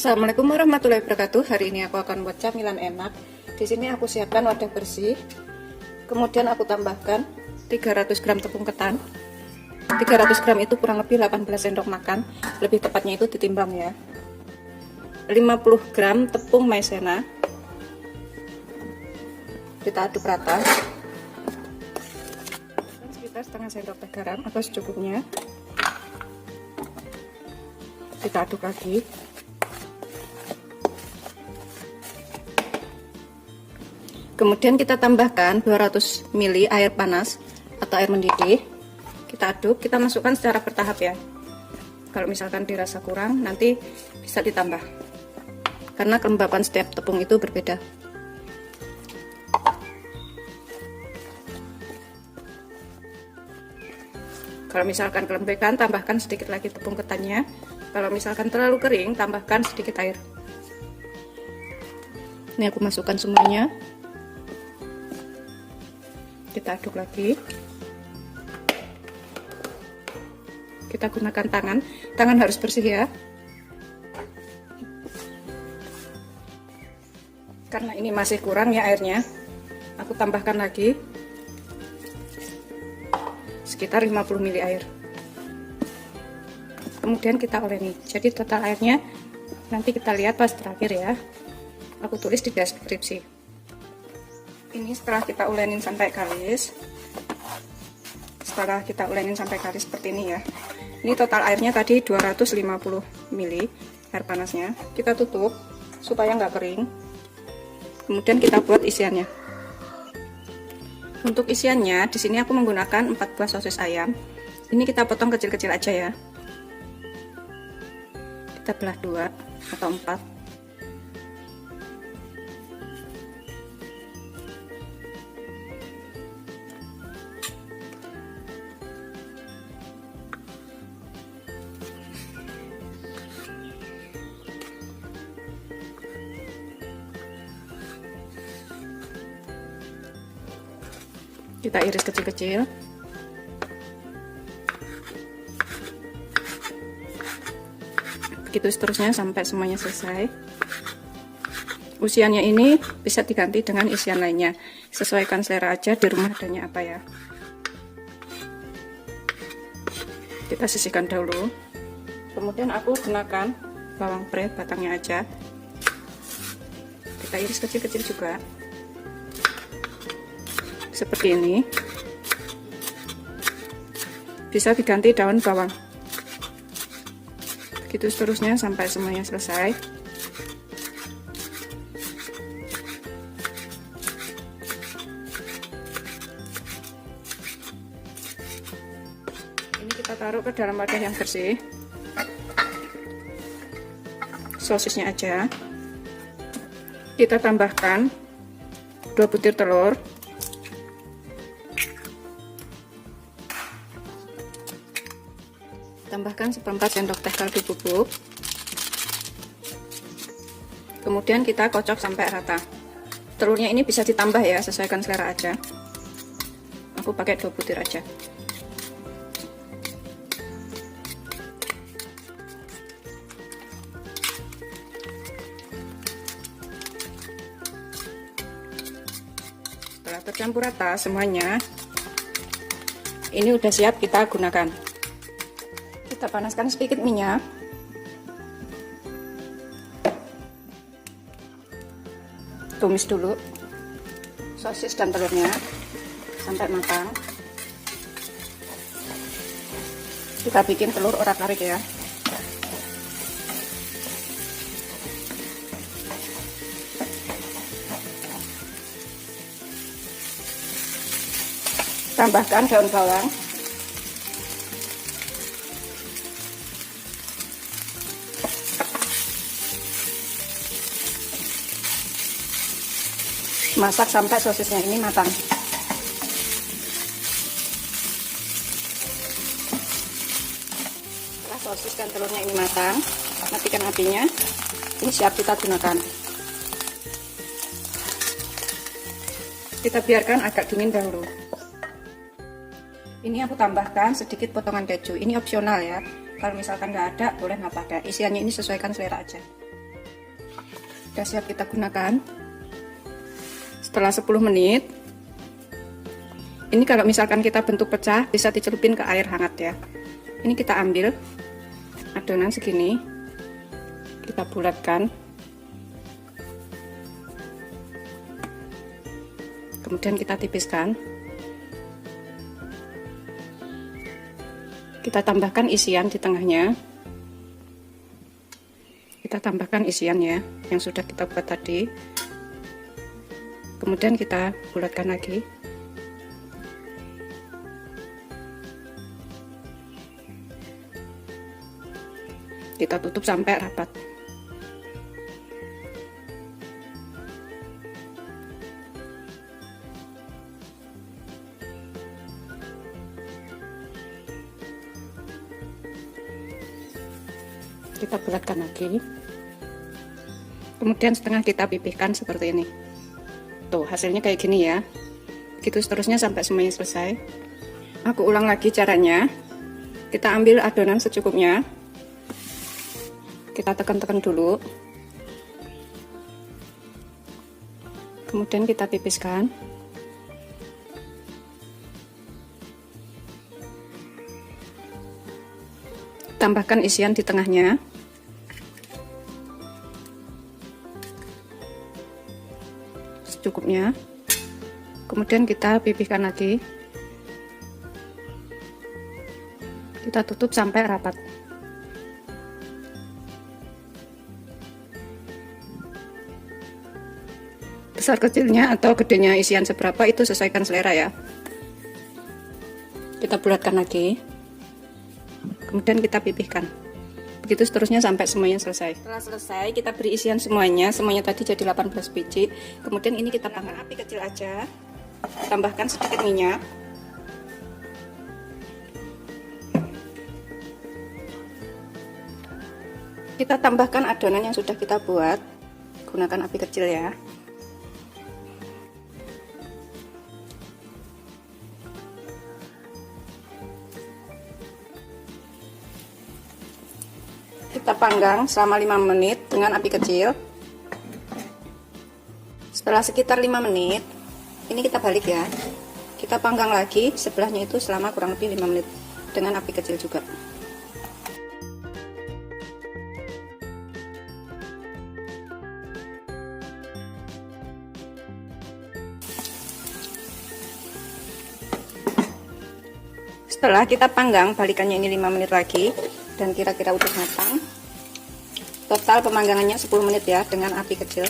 Assalamualaikum warahmatullahi wabarakatuh. Hari ini aku akan buat camilan enak. Di sini aku siapkan wadah bersih. Kemudian aku tambahkan 300 gram tepung ketan. 300 gram itu kurang lebih 18 sendok makan. Lebih tepatnya itu ditimbang ya. 50 gram tepung maizena. Kita aduk rata. Sekitar setengah sendok teh garam atau secukupnya. Kita aduk lagi. Kemudian kita tambahkan 200 ml air panas atau air mendidih. Kita aduk, kita masukkan secara bertahap ya. Kalau misalkan dirasa kurang, nanti bisa ditambah. Karena kelembapan setiap tepung itu berbeda. Kalau misalkan kelembekan, tambahkan sedikit lagi tepung ketannya. Kalau misalkan terlalu kering, tambahkan sedikit air. Ini aku masukkan semuanya. Kita aduk lagi. Kita gunakan tangan harus bersih ya, karena ini masih kurang ya airnya. Aku tambahkan lagi sekitar 50 ml air. Kemudian kita oleni. Jadi total airnya nanti kita lihat pas terakhir ya, aku tulis di deskripsi. Ini setelah kita ulenin sampai kalis. Setelah kita ulenin sampai kalis seperti ini ya. Ini total airnya tadi 250 ml air panasnya. Kita tutup supaya nggak kering. Kemudian kita buat isiannya. Untuk isiannya di sini aku menggunakan 4 buah sosis ayam. Ini kita potong kecil-kecil aja ya. Kita belah 2 atau 4. Kita iris kecil-kecil. Begitu seterusnya sampai semuanya selesai. Isiannya ini bisa diganti dengan isian lainnya. Sesuaikan selera aja di rumah adanya apa ya. Kita sisihkan dahulu. Kemudian aku gunakan bawang pre batangnya aja. Kita iris kecil-kecil juga. Seperti ini. Bisa diganti daun bawang. Begitu seterusnya sampai semuanya selesai. Ini kita taruh ke dalam wadah yang bersih. Sosisnya aja. Kita tambahkan 2 butir telur. Tambahkan 1/4 sendok teh kaldu bubuk. Kemudian kita kocok sampai rata. Telurnya ini bisa ditambah ya, sesuaikan selera aja. Aku pakai 2 butir aja. Setelah tercampur rata semuanya, ini udah siap kita gunakan. Kita panaskan sedikit minyak. Tumis dulu sosis dan telurnya sampai matang. Kita bikin telur orak-arik ya. Tambahkan daun bawang. Masak sampai sosisnya ini matang. Setelah sosis dan telurnya ini matang, matikan apinya. Ini siap kita gunakan. Kita biarkan agak dingin dahulu. Ini aku tambahkan sedikit potongan keju. Ini opsional ya. Kalau misalkan nggak ada, boleh nggak pakai. Isiannya ini sesuaikan selera aja. Sudah siap kita gunakan. Setelah 10 menit, ini kalau misalkan kita bentuk pecah, bisa dicelupin ke air hangat ya. Ini kita ambil adonan segini, kita bulatkan, kemudian kita tipiskan. Kita tambahkan isian di tengahnya. Kita tambahkan isian ya, yang sudah kita buat tadi. Kemudian kita bulatkan lagi. Kita tutup sampai rapat. Kita bulatkan lagi, kemudian setengah kita pipihkan seperti ini. Tuh hasilnya kayak gini ya. Gitu seterusnya sampai semuanya selesai. Aku ulang lagi caranya. Kita ambil adonan secukupnya, kita tekan-tekan dulu, kemudian kita tipiskan. Tambahkan isian di tengahnya. Secukupnya. Kemudian kita pipihkan lagi. Kita tutup sampai rapat. Besar kecilnya atau gedenya isian seberapa itu sesuaikan selera ya. Kita bulatkan lagi. Kemudian kita pipihkan. Begitu seterusnya sampai semuanya selesai. Setelah selesai, kita beri isian semuanya. Semuanya tadi jadi 18 biji. Kemudian ini kita tambahkan api kecil aja. Tambahkan sedikit minyak. Kita tambahkan adonan yang sudah kita buat. Gunakan api kecil ya. Kita panggang selama 5 menit dengan api kecil. Setelah sekitar 5 menit, ini kita balik ya. Kita panggang lagi sebelahnya itu selama kurang lebih 5 menit dengan api kecil juga. Setelah kita panggang, balikannya ini 5 menit lagi dan kira-kira udah matang. Total pemanggangannya 10 menit ya dengan api kecil.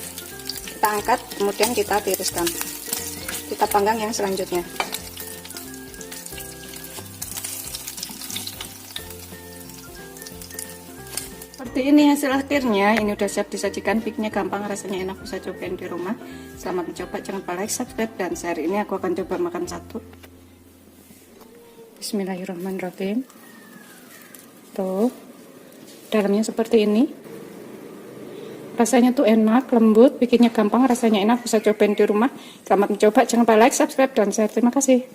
Kita angkat, kemudian kita tiriskan. Kita panggang yang selanjutnya. Seperti ini hasil akhirnya. Ini udah siap disajikan. Bikinnya gampang, rasanya enak, bisa cobain di rumah. Selamat mencoba, jangan lupa like, subscribe, dan share. Ini aku akan coba makan satu. Bismillahirrahmanirrahim. Tuh, dalamnya seperti ini. Rasanya tuh enak, lembut, bikinnya gampang, rasanya enak, bisa cobain di rumah. Selamat mencoba, jangan lupa like, subscribe, dan share. Terima kasih.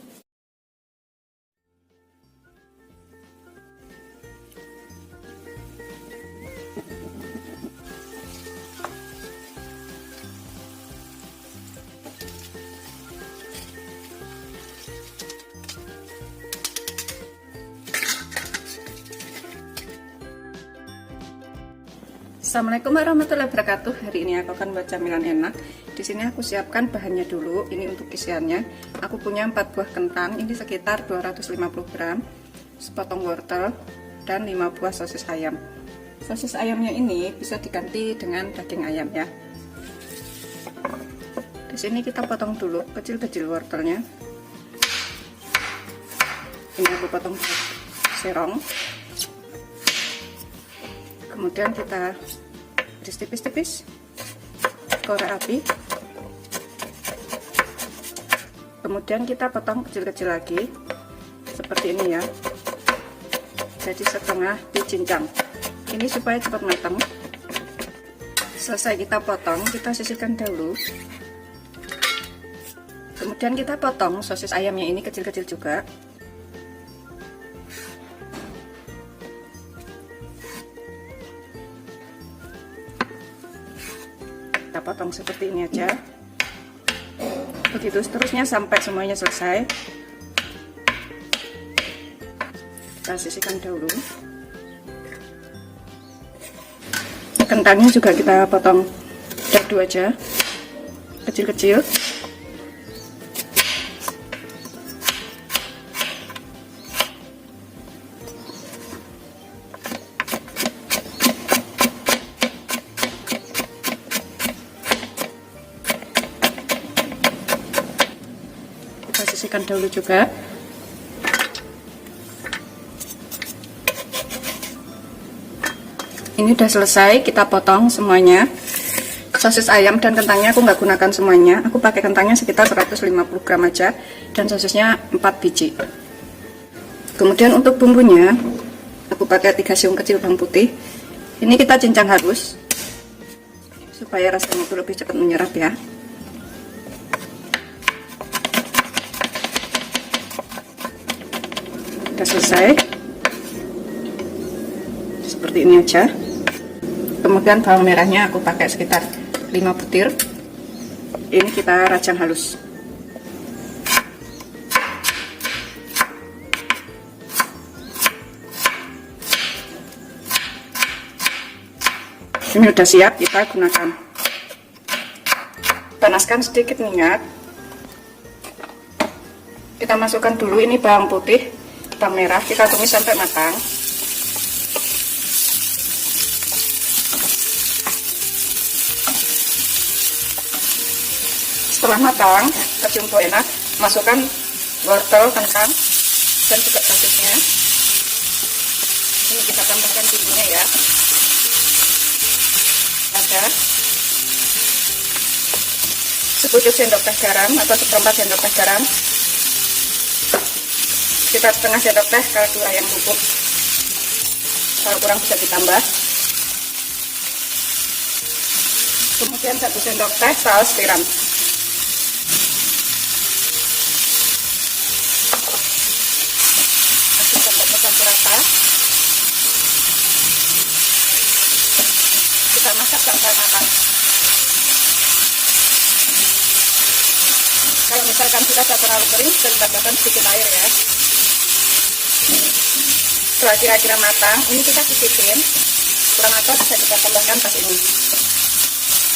Assalamualaikum warahmatullahi wabarakatuh. Hari ini aku akan buat camilan enak. Di sini aku siapkan bahannya dulu. Ini untuk isiannya. Aku punya 4 buah kentang. Ini sekitar 250 gram. Sepotong wortel dan 5 buah sosis ayam. Sosis ayamnya ini bisa diganti dengan daging ayam ya. Di sini kita potong dulu kecil-kecil wortelnya. Ini aku potong serong. Kemudian kita iris tipis-tipis, korek api, kemudian kita potong kecil-kecil lagi seperti ini ya, jadi setengah dicincang. Ini supaya cepat matang. Selesai kita potong, kita sisihkan dahulu, kemudian kita potong sosis ayamnya ini kecil-kecil juga. kita potong seperti ini aja. Begitu seterusnya sampai semuanya selesai. Kita sisihkan dahulu. Kentangnya juga kita potong dadu aja, kecil-kecil. Kita sisihkan dahulu juga. Ini udah selesai, kita potong semuanya. Sosis ayam dan kentangnya aku nggak gunakan semuanya, aku pakai kentangnya sekitar 150 gram aja dan sosisnya 4 biji. Kemudian untuk bumbunya aku pakai 3 siung kecil bawang putih. Ini kita cincang halus supaya rasanya itu lebih cepat menyerap ya. Udah selesai seperti ini aja. Kemudian bawang merahnya aku pakai sekitar 5 butir. Ini kita rajang halus. Ini udah siap, kita gunakan. Panaskan sedikit minyak. Kita masukkan dulu ini bawang putih, bawang merah, kita tumis sampai matang. Setelah matang, kecium bau enak, masukkan wortel, kentang, dan juga sosisnya. Ini kita tambahkan bumbunya ya. Ada sepucuk sendok teh garam atau seperempat sendok teh garam. Kita setengah sendok teh kaldu ayam bubuk. Kalau kurang bisa ditambah. Kemudian 1 sendok teh saus tiram. Campur rata. Kita masak sampai matang. Kalau misalkan sudah terlalu kering, bisa ditambahkan sedikit air ya. Setelah kira-kira matang, ini kita cicipin. Kurang atau bisa kita tambahkan pas ini.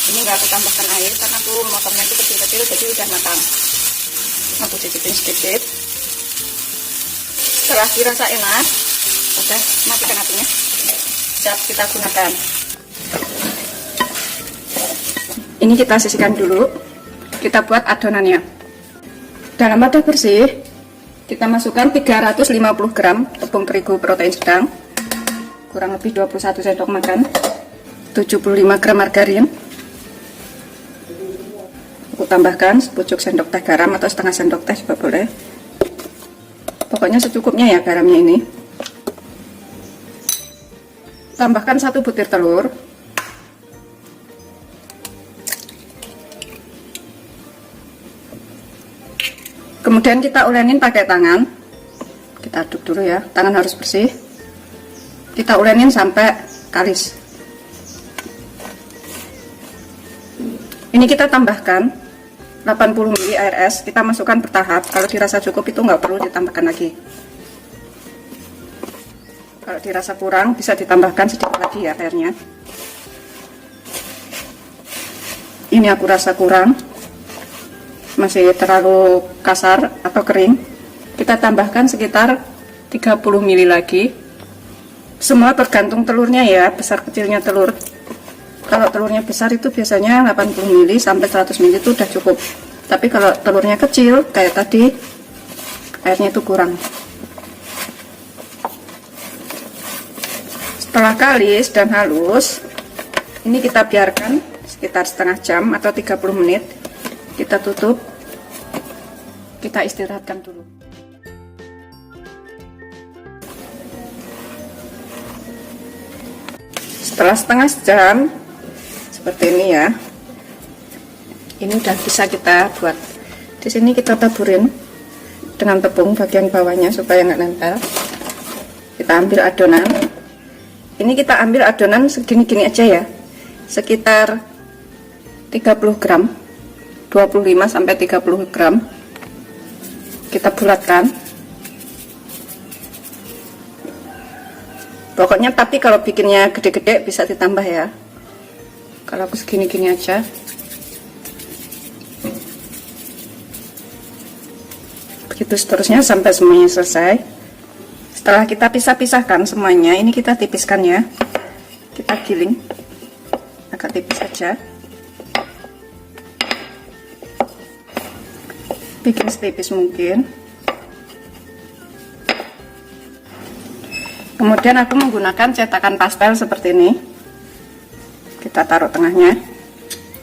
Ini nggak aku tambahkan air karena aku motongnya itu kecil-kecil, jadi udah matang. Aku cicipin sedikit. Setelah dirasa enak, udah matikan apinya. Siap kita gunakan. Ini kita sisihkan dulu. Kita buat adonannya. Dalam wadah bersih, kita masukkan 350 gram tepung terigu protein sedang, kurang lebih 21 sendok makan, 75 gram margarin. Aku tambahkan sepucuk sendok teh garam atau setengah sendok teh juga boleh. Pokoknya secukupnya ya garamnya ini. Tambahkan 1 butir telur. Kemudian kita ulenin pakai tangan. Kita aduk dulu ya, tangan harus bersih. Kita ulenin sampai kalis. Ini kita tambahkan 80 ml air es, kita masukkan bertahap. Kalau dirasa cukup itu nggak perlu ditambahkan lagi. Kalau dirasa kurang bisa ditambahkan sedikit lagi ya airnya. Ini aku rasa kurang, masih terlalu kasar atau kering. Kita tambahkan sekitar 30 ml lagi. Semua tergantung telurnya ya, besar kecilnya telur. Kalau telurnya besar itu biasanya 80 ml sampai 100 ml itu udah cukup. Tapi kalau telurnya kecil kayak tadi, airnya itu kurang. Setelah kalis dan halus, ini kita biarkan sekitar setengah jam atau 30 menit. Kita tutup, kita istirahatkan dulu. Setelah setengah jam seperti ini ya, ini udah bisa kita buat. Di sini kita taburin dengan tepung bagian bawahnya supaya nggak nempel. Kita ambil adonan. Ini kita ambil adonan segini-gini aja ya, sekitar 3 30 gram, 25 sampai 30 gram. Kita bulatkan. Pokoknya tapi kalau bikinnya gede-gede bisa ditambah ya. Kalau aku segini-gini aja. Begitu seterusnya sampai semuanya selesai. Setelah kita pisah-pisahkan semuanya, ini kita tipiskan ya. Kita giling agak tipis saja. Bikin setipis mungkin. Kemudian aku menggunakan cetakan pastel seperti ini. Kita taruh tengahnya.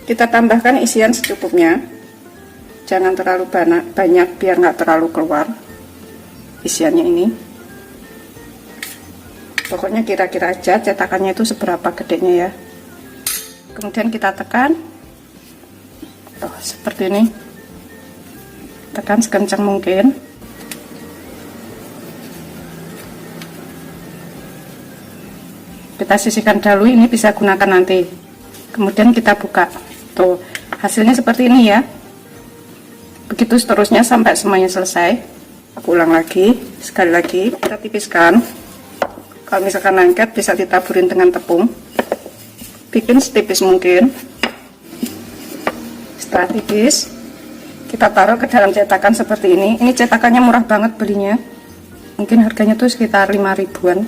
Kita tambahkan isian secukupnya. Jangan terlalu banyak biar nggak terlalu keluar isiannya ini. Pokoknya kira-kira aja cetakannya itu seberapa gedenya ya. Kemudian kita tekan. Tuh, seperti ini. Tekan sekencang mungkin. Kita sisihkan dahulu, ini bisa gunakan nanti. Kemudian kita buka. Tuh, hasilnya seperti ini ya. Begitu seterusnya sampai semuanya selesai. Aku ulang lagi, sekali lagi kita tipiskan. Kalau misalkan lengket bisa ditaburin dengan tepung. Bikin setipis mungkin. Setelah tipis, kita taruh ke dalam cetakan seperti ini. Ini cetakannya murah banget belinya. Mungkin harganya tuh sekitar 5 ribuan.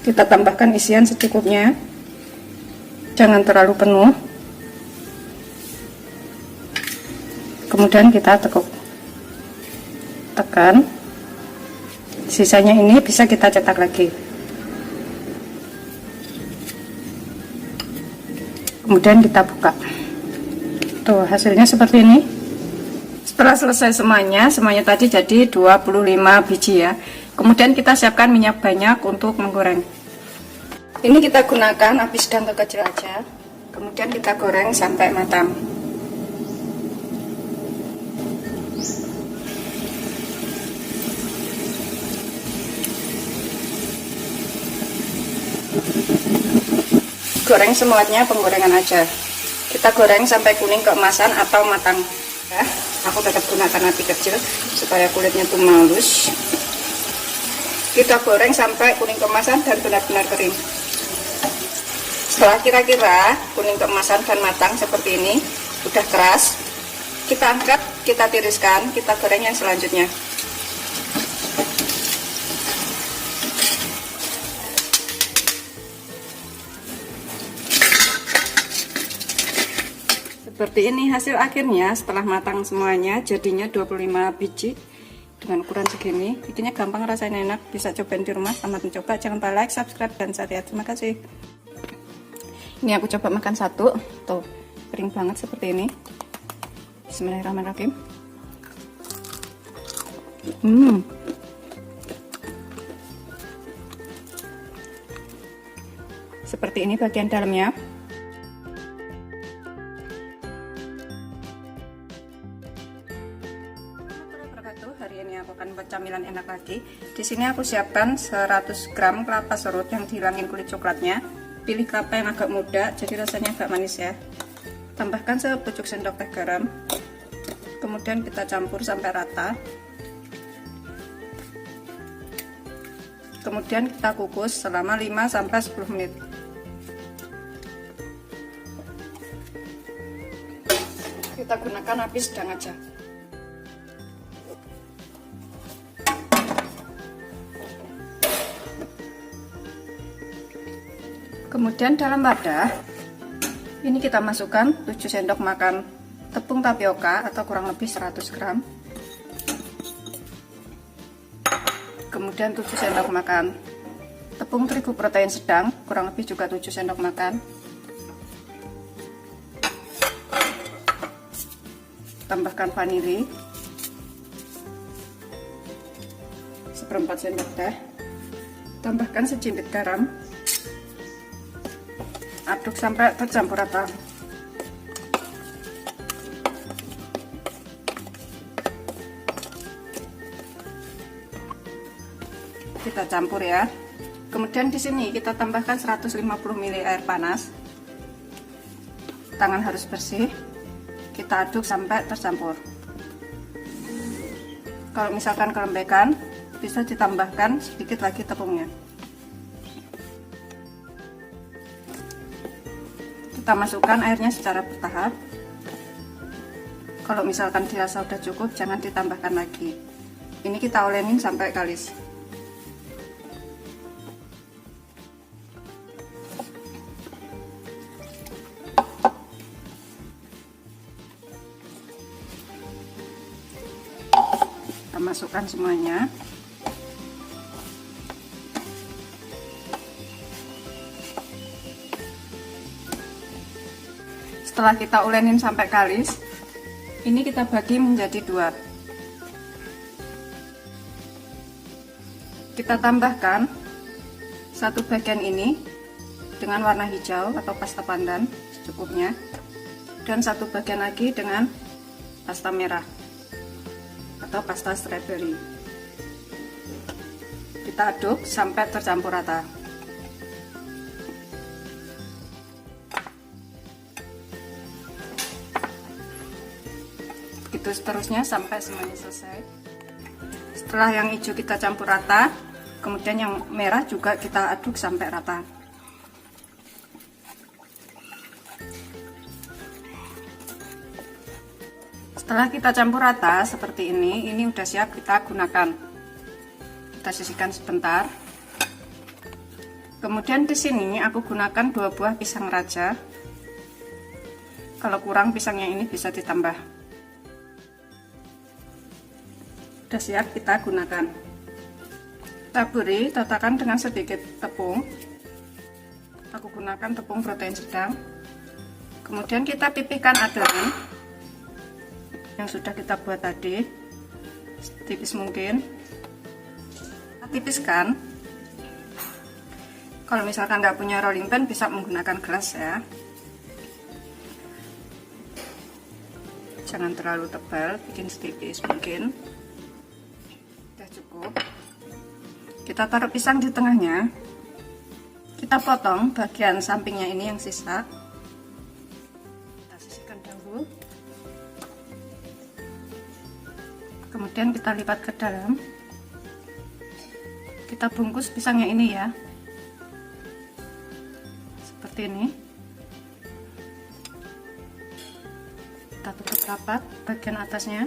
Kita tambahkan isian secukupnya. Jangan terlalu penuh. Kemudian kita tekuk, tekan. Sisanya ini bisa kita cetak lagi. Kemudian kita buka. Tuh, hasilnya seperti ini. Setelah selesai semuanya tadi jadi 25 biji ya. Kemudian kita siapkan minyak banyak untuk menggoreng. Ini kita gunakan api sedang ke kecil aja. Kemudian kita goreng sampai matang. Goreng semuanya penggorengan aja. Kita goreng sampai kuning keemasan atau matang ya. Aku tetap gunakan api kecil supaya kulitnya tuh halus. Kita goreng sampai kuning keemasan dan benar-benar kering. Setelah kira-kira kuning keemasan dan matang seperti ini, udah keras, kita angkat, kita tiriskan, kita goreng yang selanjutnya. Seperti ini hasil akhirnya setelah matang semuanya, jadinya 25 biji dengan ukuran segini. Bikinnya gampang, rasanya enak, bisa cobain di rumah. Selamat mencoba, jangan lupa like, subscribe, dan sehat. Terima kasih. Ini aku coba makan satu, tuh kering banget seperti ini. Bismillahirrahmanirrahim. Seperti ini bagian dalamnya. Hari ini aku akan buat camilan enak lagi. Di sini aku siapkan 100 gram kelapa serut yang dihilangin kulit coklatnya. Pilih kelapa yang agak muda, jadi rasanya agak manis ya. Tambahkan sepucuk sendok teh garam. Kemudian kita campur sampai rata. Kemudian kita kukus selama 5-10 menit. Kita gunakan api sedang aja. Kemudian dalam wadah ini kita masukkan 7 sendok makan tepung tapioka atau kurang lebih 100 gram. Kemudian 7 sendok makan tepung terigu protein sedang, kurang lebih juga 7 sendok makan. Tambahkan vanili seperempat sendok teh. Tambahkan secipit garam. Aduk sampai tercampur rata. Kita campur ya. Kemudian di sini kita tambahkan 150 ml air panas. tangan harus bersih. Kita aduk sampai tercampur. Kalau misalkan kelembekan, bisa ditambahkan sedikit lagi tepungnya. Kita masukkan airnya secara bertahap. Kalau misalkan dirasa udah cukup, jangan ditambahkan lagi. Ini kita olenin sampai kalis. Kita masukkan semuanya. Setelah kita ulenin sampai kalis, ini kita bagi menjadi 2. Kita tambahkan satu bagian ini dengan warna hijau atau pasta pandan secukupnya, dan satu bagian lagi dengan pasta merah atau pasta strawberry. Kita aduk sampai tercampur rata. Begitu seterusnya sampai semuanya selesai. Setelah yang hijau kita campur rata, kemudian yang merah juga kita aduk sampai rata. Setelah kita campur rata seperti ini udah siap kita gunakan. Kita sisihkan sebentar. Kemudian di sini aku gunakan 2 buah pisang raja. Kalau kurang pisangnya ini bisa ditambah. Sudah siap kita gunakan. Taburi, tatakan dengan sedikit tepung. Aku gunakan tepung protein sedang. Kemudian kita pipihkan adonan yang sudah kita buat tadi, setipis mungkin. Kita tipiskan. Kalau misalkan nggak punya rolling pin, bisa menggunakan gelas ya. Jangan terlalu tebal, bikin setipis mungkin. Cukup. Kita taruh pisang di tengahnya. Kita potong bagian sampingnya ini yang sisa. Kita sisihkan dahulu. Kemudian kita lipat ke dalam. Kita bungkus pisangnya ini ya. Seperti ini. Kita tutup rapat bagian atasnya.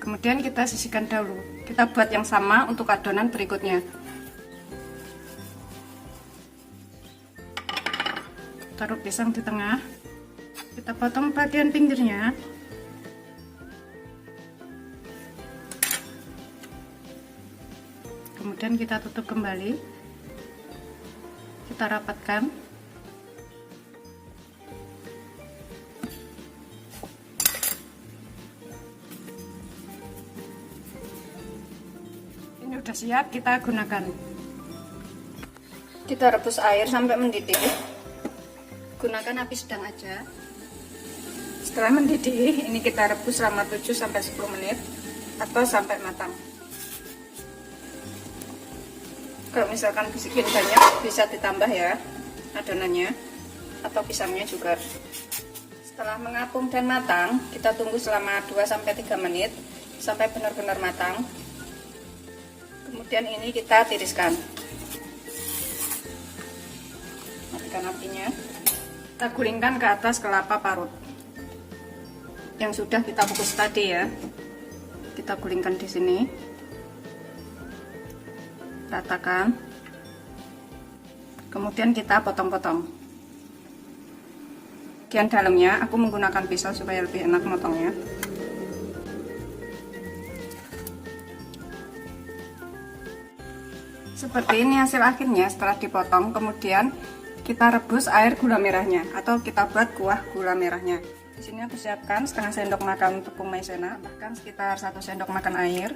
Kemudian kita sisihkan dahulu. Kita buat yang sama untuk adonan berikutnya. Taruh pisang di tengah. Kita potong bagian pinggirnya. Kemudian kita tutup kembali. Kita rapatkan. Sudah siap kita gunakan. Kita rebus air sampai mendidih. Gunakan api sedang aja. Setelah mendidih, ini kita rebus selama 7 sampai 10 menit atau sampai matang. Kalau misalkan bikin banyak, bisa ditambah ya adonannya atau pisangnya juga. Setelah mengapung dan matang, kita tunggu selama 2 sampai 3 menit sampai benar-benar matang. Kemudian ini kita tiriskan. Matikan apinya. Kita gulingkan ke atas kelapa parut yang sudah kita kukus tadi ya. Kita gulingkan di sini. Ratakan. Kemudian kita potong-potong. Bagian dalamnya aku menggunakan pisau supaya lebih enak motongnya. Seperti ini hasil akhirnya setelah dipotong. Kemudian kita rebus air gula merahnya atau kita buat kuah gula merahnya. Di sini aku siapkan setengah sendok makan tepung maizena, bahkan sekitar 1 sendok makan air.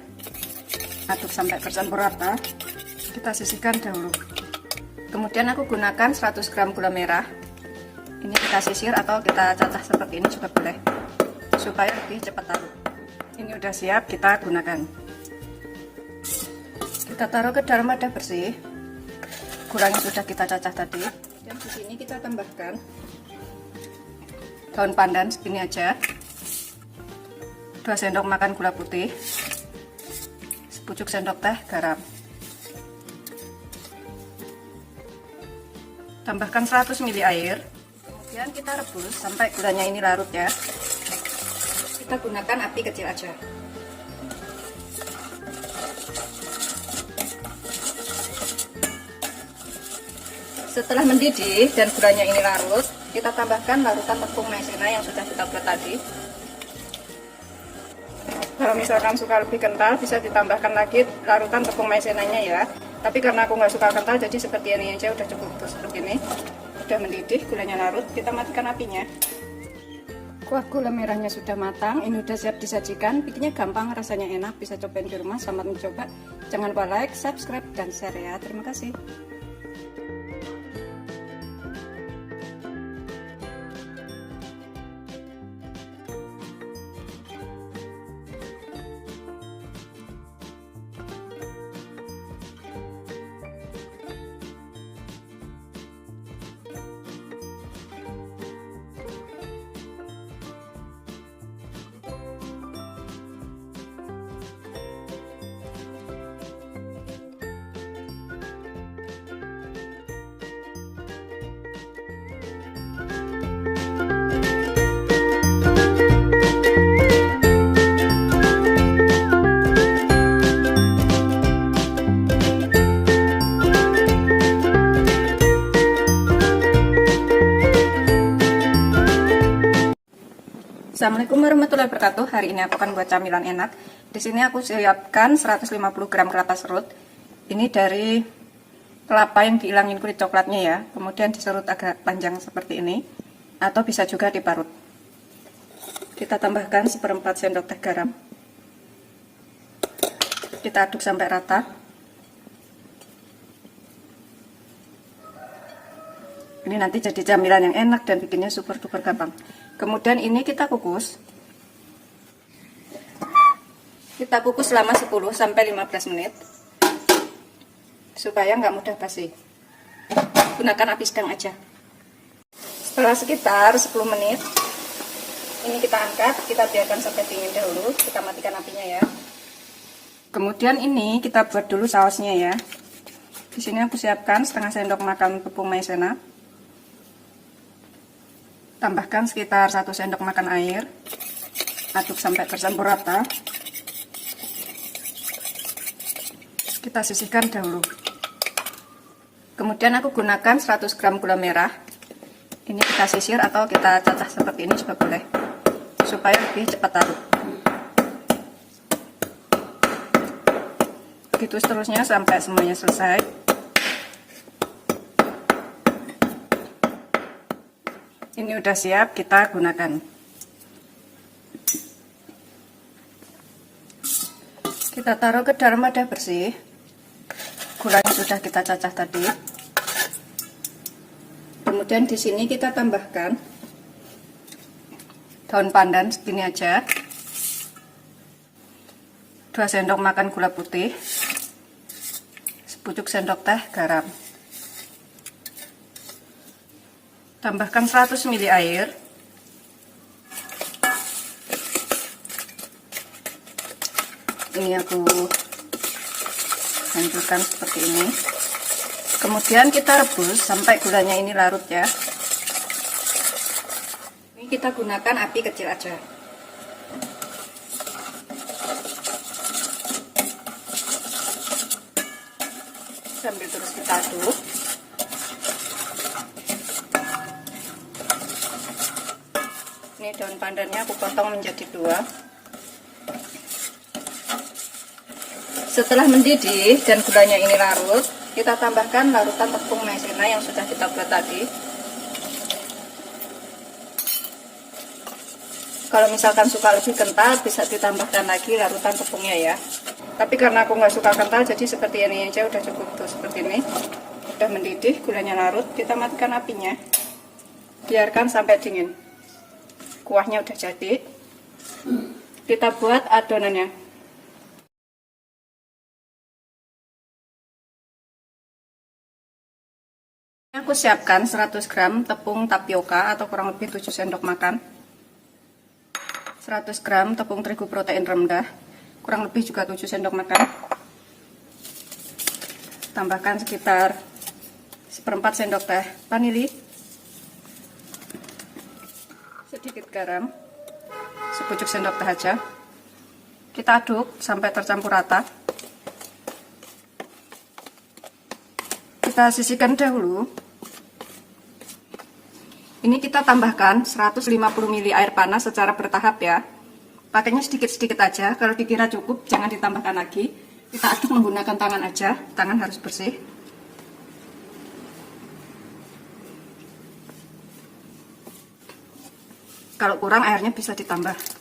Aduk sampai bercampur rata. Kita sisihkan dahulu. Kemudian aku gunakan 100 gram gula merah. Ini kita sisir atau kita cacah seperti ini juga boleh, supaya lebih cepat larut. Ini udah siap kita gunakan. Kita taruh ke dalam wadah bersih. Gulanya sudah kita cacah tadi. Dan di sini kita tambahkan daun pandan segini aja, 2 sendok makan gula putih, sepucuk sendok teh garam. Tambahkan 100 ml air. Kemudian kita rebus sampai gulanya ini larut ya. Kita gunakan api kecil aja. Setelah mendidih dan gulanya ini larut, kita tambahkan larutan tepung maizena yang sudah kita buat tadi. Kalau misalkan suka lebih kental, bisa ditambahkan lagi larutan tepung maizenanya ya. Tapi karena aku nggak suka kental, jadi seperti ini aja udah cukup. Tuh seperti ini, udah mendidih, gulanya larut, kita matikan apinya. Kuah gula merahnya sudah matang, ini udah siap disajikan. Bikinnya gampang, rasanya enak, bisa cobain di rumah. Selamat mencoba. Jangan lupa like, subscribe, dan share ya. Terima kasih. Assalamualaikum warahmatullahi wabarakatuh. Hari ini aku akan buat camilan enak. Di sini aku siapkan 150 gram kelapa serut. Ini dari kelapa yang dihilangin kulit coklatnya ya. Kemudian diserut agak panjang seperti ini, atau bisa juga diparut. Kita tambahkan 1/4 sendok teh garam. Kita aduk sampai rata. Ini nanti jadi camilan yang enak dan bikinnya super duper gampang. Kemudian ini kita kukus. Kita kukus selama 10 sampai 15 menit supaya nggak mudah basi. Gunakan api sedang aja. Setelah sekitar 10 menit, ini kita angkat, kita biarkan sampai dingin dahulu. Kita matikan apinya ya. Kemudian ini kita buat dulu sausnya ya. Di sini aku siapkan setengah sendok makan tepung maizena. Tambahkan sekitar 1 sendok makan air. Aduk sampai bercampur rata. Kita sisihkan dahulu. Kemudian aku gunakan 100 gram gula merah. Ini kita sisir atau kita cacah seperti ini juga boleh, supaya lebih cepat larut. Begitu seterusnya sampai semuanya selesai. Ini udah siap, kita gunakan. Kita taruh ke dalam wadah bersih. Gulanya sudah kita cacah tadi. Kemudian di sini kita tambahkan daun pandan segini aja, 2 sendok makan gula putih, sepucuk sendok teh garam. Tambahkan 100 ml air. Ini aku hancurkan seperti ini. Kemudian kita rebus sampai gulanya ini larut ya. Ini kita gunakan api kecil aja. Sambil terus kita aduk. Ini daun pandannya aku potong menjadi 2. Setelah mendidih dan gulanya ini larut, kita tambahkan larutan tepung maizena yang sudah kita buat tadi. Kalau misalkan suka lebih kental, bisa ditambahkan lagi larutan tepungnya ya. Tapi karena aku nggak suka kental, jadi seperti ini aja udah cukup. Tuh seperti ini, udah mendidih, gulanya larut. Kita matikan apinya, biarkan sampai dingin. Kuahnya udah jadi. Kita buat adonannya. Aku siapkan 100 gram tepung tapioka atau kurang lebih 7 sendok makan. 100 gram tepung terigu protein rendah, kurang lebih juga 7 sendok makan. Tambahkan sekitar 1/4 sendok teh vanili, sedikit garam, sepucuk sendok teh aja. Kita aduk sampai tercampur rata. Kita sisihkan dahulu. Ini kita tambahkan 150 ml air panas secara bertahap ya. Pakainya sedikit-sedikit aja, kalau dikira cukup jangan ditambahkan lagi. Kita aduk menggunakan tangan aja, tangan harus bersih. Kalau kurang airnya bisa ditambah.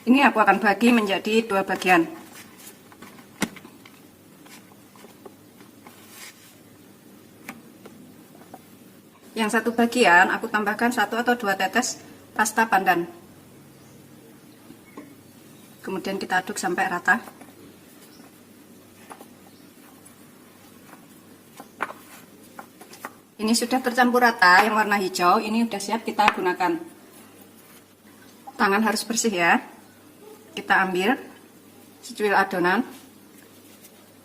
Ini aku akan bagi menjadi 2 bagian. Yang satu bagian aku tambahkan 1 atau 2 tetes pasta pandan. Kemudian kita aduk sampai rata. Ini sudah tercampur rata, yang warna hijau ini sudah siap kita gunakan. Tangan harus bersih ya. Kita ambil secuil adonan,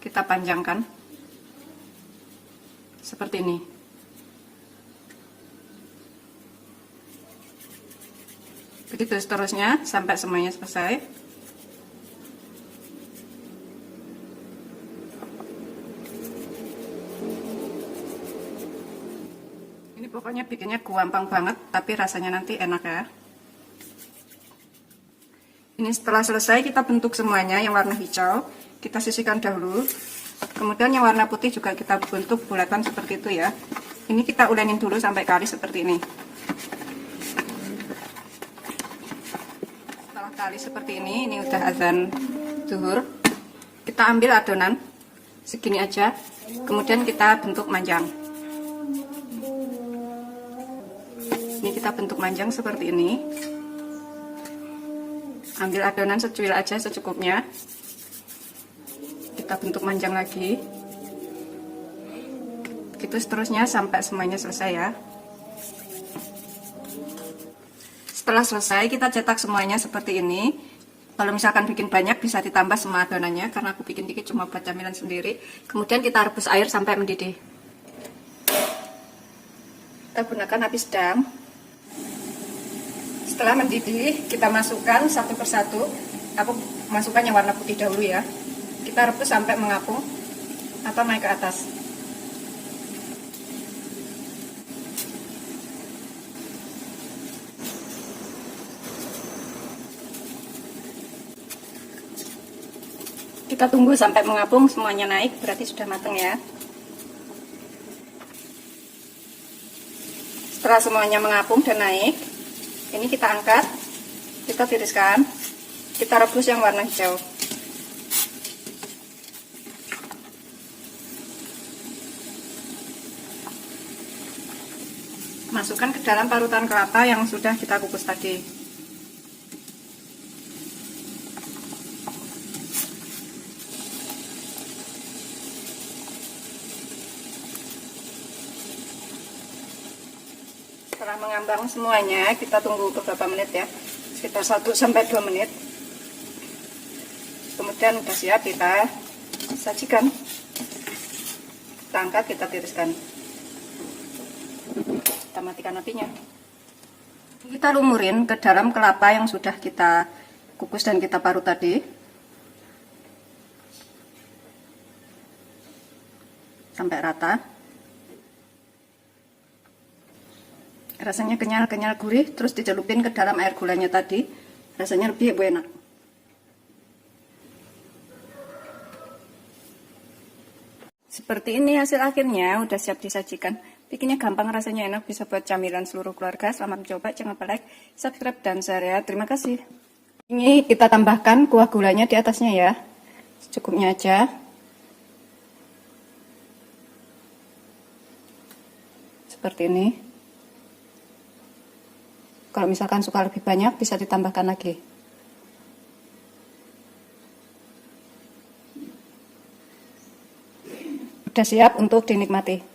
kita panjangkan seperti ini. Begitu seterusnya sampai semuanya selesai. Ini pokoknya bikinnya gampang banget, tapi rasanya nanti enak ya. Ini setelah selesai kita bentuk semuanya. Yang warna hijau kita sisihkan dahulu, kemudian yang warna putih juga kita bentuk bulatan seperti itu ya. Ini kita ulenin dulu sampai kali seperti ini. Setelah kali seperti ini udah azan zuhur. Kita ambil adonan segini aja, kemudian kita bentuk manjang. Ini kita bentuk manjang seperti ini. Ambil adonan secuil aja secukupnya. Kita bentuk manjang lagi. Gitu seterusnya sampai semuanya selesai ya. Setelah selesai kita cetak semuanya seperti ini. Kalau misalkan bikin banyak bisa ditambah semua adonannya, karena aku bikin dikit cuma buat camilan sendiri. Kemudian kita rebus air sampai mendidih. Kita gunakan api sedang. Setelah mendidih, kita masukkan satu persatu. Aku masukkan yang warna putih dahulu ya. Kita rebus sampai mengapung atau naik ke atas. Kita tunggu sampai mengapung, semuanya naik, berarti sudah matang ya. Setelah semuanya mengapung dan naik, ini kita angkat, kita tiriskan, kita rebus yang warna hijau. Masukkan ke dalam parutan kelapa yang sudah kita kukus tadi. Setelah mengambang semuanya, kita tunggu beberapa menit ya, sekitar 1-2 menit. Kemudian udah siap, kita sajikan. Kita angkat, kita tiriskan. Kita matikan apinya. Kita lumurin ke dalam kelapa yang sudah kita kukus dan kita parut tadi. Sampai rata. Rasanya kenyal-kenyal gurih, terus dicelupin ke dalam air gulanya tadi. Rasanya lebih enak. Seperti ini hasil akhirnya, udah siap disajikan. Bikinnya gampang, rasanya enak, bisa buat camilan seluruh keluarga. Selamat mencoba, jangan lupa like, subscribe, dan share ya. Terima kasih. Ini kita tambahkan kuah gulanya di atasnya ya. Secukupnya aja. Seperti ini. Kalau misalkan suka lebih banyak, bisa ditambahkan lagi. Sudah siap untuk dinikmati.